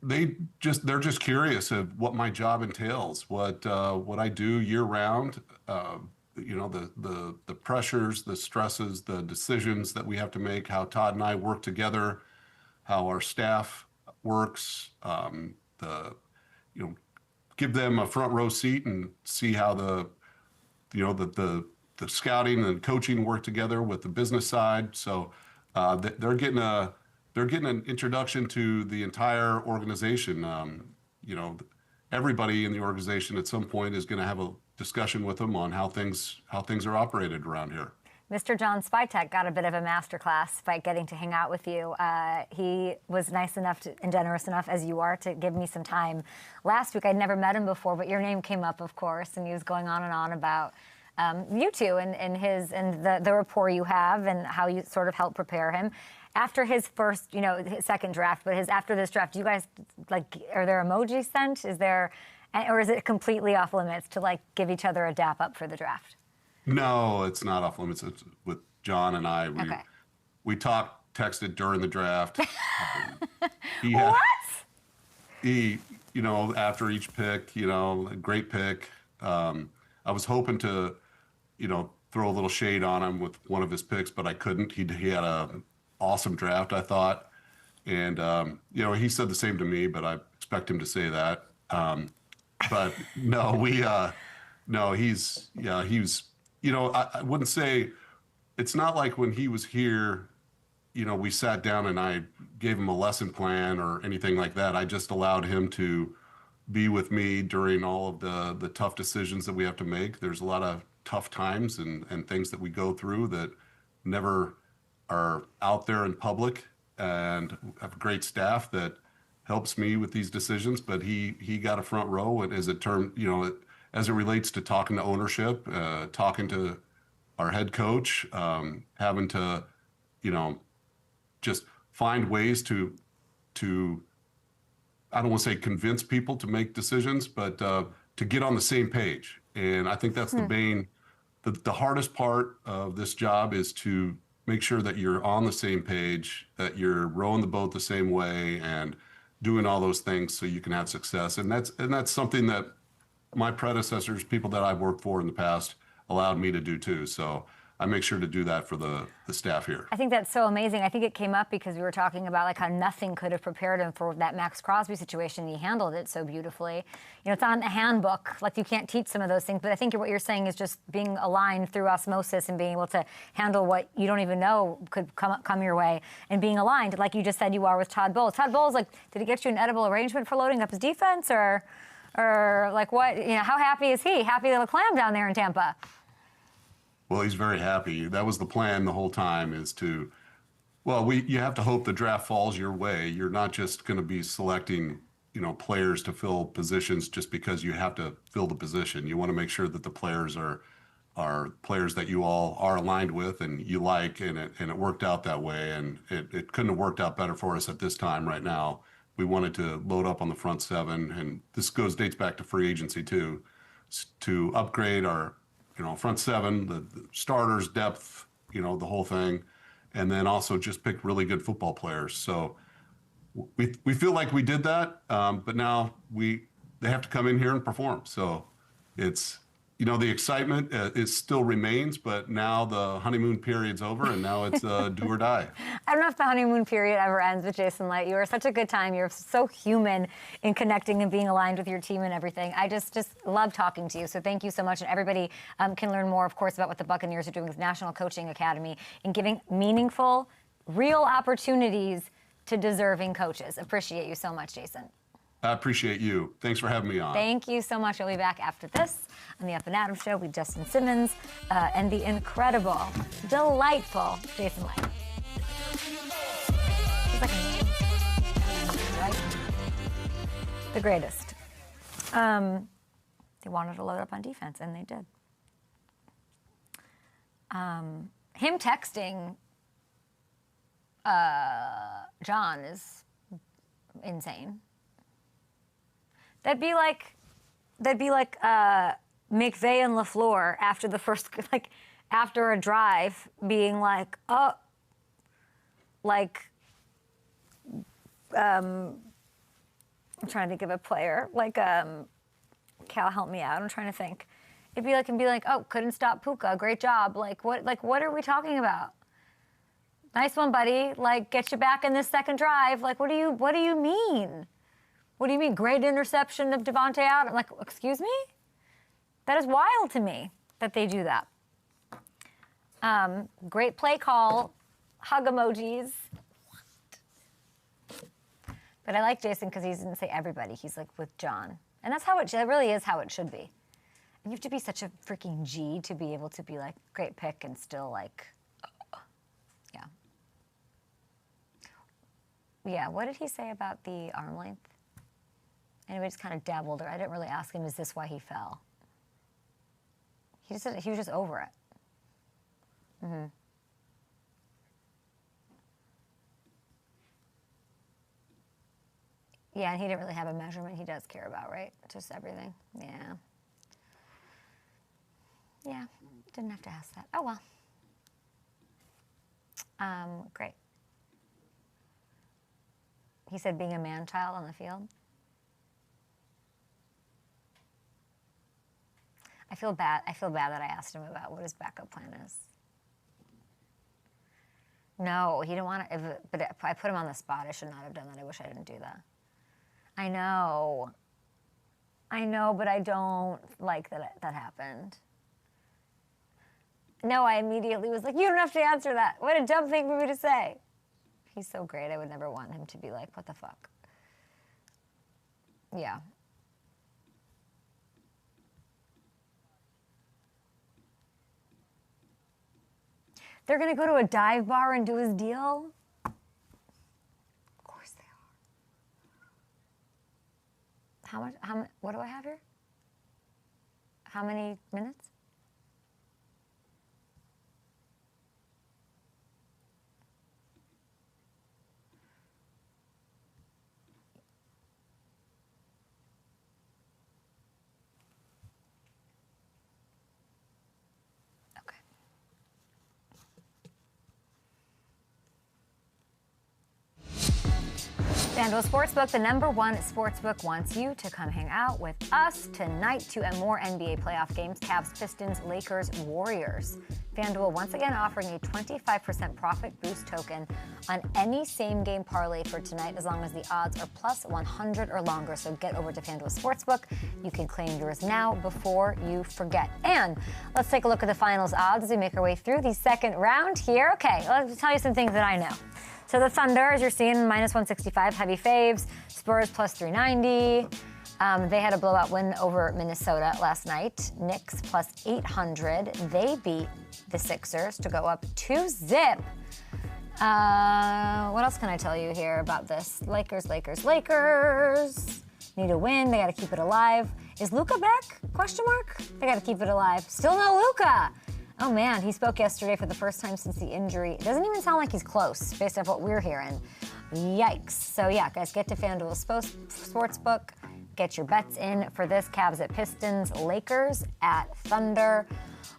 They're just curious of what my job entails, what I do year round. The pressures, the stresses, the decisions that we have to make, how Todd and I work together, how our staff works, give them a front row seat and see how the scouting and coaching work together with the business side. So they're getting an introduction to the entire organization. Everybody in the organization at some point is going to have a discussion with them on how things are operated around here. Mr. John SPYTEK got a bit of a masterclass by getting to hang out with you. He was nice enough and generous enough, as you are, to give me some time. Last week, I'd never met him before, but your name came up, of course, and he was going on and on about you two and the rapport you have and how you sort of helped prepare him. After his first, his second draft, but after this draft, do you guys, are there emojis sent? Or is it completely off limits to, give each other a dap up for the draft? No, it's not off limits. It's with John and I. We texted during the draft. What? He, after each pick, a great pick. I was hoping to, throw a little shade on him with one of his picks, but I couldn't. He had an awesome draft, I thought. And, he said the same to me, but I expect him to say that. But no, he's, I wouldn't say, it's not like when he was here, we sat down and I gave him a lesson plan or anything like that. I just allowed him to be with me during all of the tough decisions that we have to make. There's a lot of tough times and things that we go through that never are out there in public, and have a great staff that helps me with these decisions. But he got a front row as it relates to talking to ownership, talking to our head coach, having to, just find ways to I don't want to say convince people to make decisions, but to get on the same page. And I think that's the Bain. The hardest part of this job is to make sure that you're on the same page, that you're rowing the boat the same way, and doing all those things so you can have success. And that's something that my predecessors, people that I've worked for in the past, allowed me to do too. So I make sure to do that for the staff here. I think that's so amazing. I think it came up because we were talking about like how nothing could have prepared him for that Max Crosby situation. He handled it so beautifully. You know, it's on the handbook. Like you can't teach some of those things, but I think what you're saying is just being aligned through osmosis and being able to handle what you don't even know could come your way and being aligned, like you just said you are with Todd Bowles. Todd Bowles, like, did he get you an edible arrangement for loading up his defense, or like what? You know, how happy is he? Happy to clam down there in Tampa? Well, he's very happy. That was the plan the whole time, is to, well, you have to hope the draft falls your way. You're not just going to be selecting, you know, players to fill positions just because you have to fill the position. You want to make sure that the players are players that you all are aligned with and you like, and it worked out that way. And it couldn't have worked out better for us at this time right now. We wanted to load up on the front seven, and this dates back to free agency too, to upgrade our, you know, front seven, the starters, depth, you know, the whole thing, and then also just pick really good football players. So we feel like we did that, but now they have to come in here and perform. So it's, you know, the excitement it still remains, but now the honeymoon period's over, and now it's do or die. I don't know if the honeymoon period ever ends with Jason Licht. You are such a good time. You're so human in connecting and being aligned with your team and everything. I just love talking to you. So thank you so much. And everybody can learn more, of course, about what the Buccaneers are doing with National Coaching Academy and giving meaningful, real opportunities to deserving coaches. Appreciate you so much, Jason. I appreciate you. Thanks for having me on. Thank you so much. We'll be back after this on the Up and Adams Show with Justin Simmons and the incredible, delightful Jason Licht. He's like a right? The greatest. They wanted to load up on defense, and they did. Him texting John is insane. That'd be like McVay and LaFleur after the first, like, after a drive being like, oh, like, I'm trying to think of a player, like, Cal, help me out, I'm trying to think. It'd be like, oh, couldn't stop Puka, great job. Like, what are we talking about? Nice one, buddy. Like, get you back in this second drive. Like, what do you mean? What do you mean, great interception of Davante Adams? I'm like, excuse me? That is wild to me that they do that. Great play call, hug emojis. What? But I like Jason because he didn't say everybody. He's like with John. And that's how that really is how it should be. And you have to be such a freaking G to be able to be like, great pick and still like, yeah. Yeah, what did he say about the arm length? And we just kind of dabbled, or I didn't really ask him, is this why he fell? He just said he was just over it. Mm-hmm. Yeah, and he didn't really have a measurement he does care about, right? Just everything. Yeah. Yeah, didn't have to ask that. Oh, well. Great. He said being a man-child on the field. I feel bad that I asked him about what his backup plan is. No, he didn't want to, but if I put him on the spot, I should not have done that. I wish I didn't do that. I know, but I don't like that happened. No, I immediately was like, you don't have to answer that. What a dumb thing for me to say. He's so great. I would never want him to be like, what the fuck? Yeah. They're going to go to a dive bar and do his deal? Of course they are. How much, what do I have here? How many minutes? FanDuel Sportsbook, the #1 sportsbook, wants you to come hang out with us tonight. 2 and more NBA playoff games, Cavs, Pistons, Lakers, Warriors. FanDuel once again offering a 25% profit boost token on any same-game parlay for tonight as long as the odds are plus 100 or longer. So get over to FanDuel Sportsbook. You can claim yours now before you forget. And let's take a look at the finals odds as we make our way through the second round here. Okay, let me tell you some things that I know. So the Thunder, as you're seeing, minus 165, heavy faves. Spurs plus 390. They had a blowout win over Minnesota last night. Knicks plus 800. They beat the Sixers to go up 2-zip. What else can I tell you here about this? Lakers. Need a win. They got to keep it alive. Is Luka back? Question mark. They got to keep it alive. Still no Luka. Oh man, he spoke yesterday for the first time since the injury. It doesn't even sound like he's close, based off what we're hearing. Yikes. So yeah, guys, get to FanDuel Sportsbook. Get your bets in for this. Cavs at Pistons, Lakers at Thunder.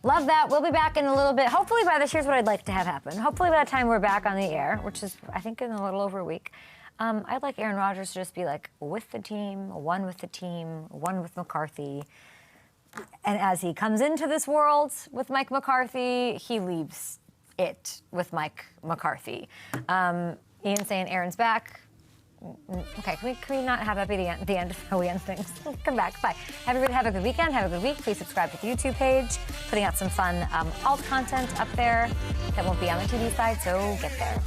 Love that. We'll be back in a little bit. Hopefully by this, here's what I'd like to have happen. Hopefully by the time we're back on the air, which is, I think, in a little over a week, I'd like Aaron Rodgers to just be like, with the team, one with McCarthy. And as he comes into this world with Mike McCarthy, he leaves it with Mike McCarthy. Ian saying Aaron's back. Okay, can we not have that be the end of how we end things? Come back. Bye. Everybody have a good weekend. Have a good week. Please subscribe to the YouTube page. Putting out some fun alt content up there that won't be on the TV side, so get there.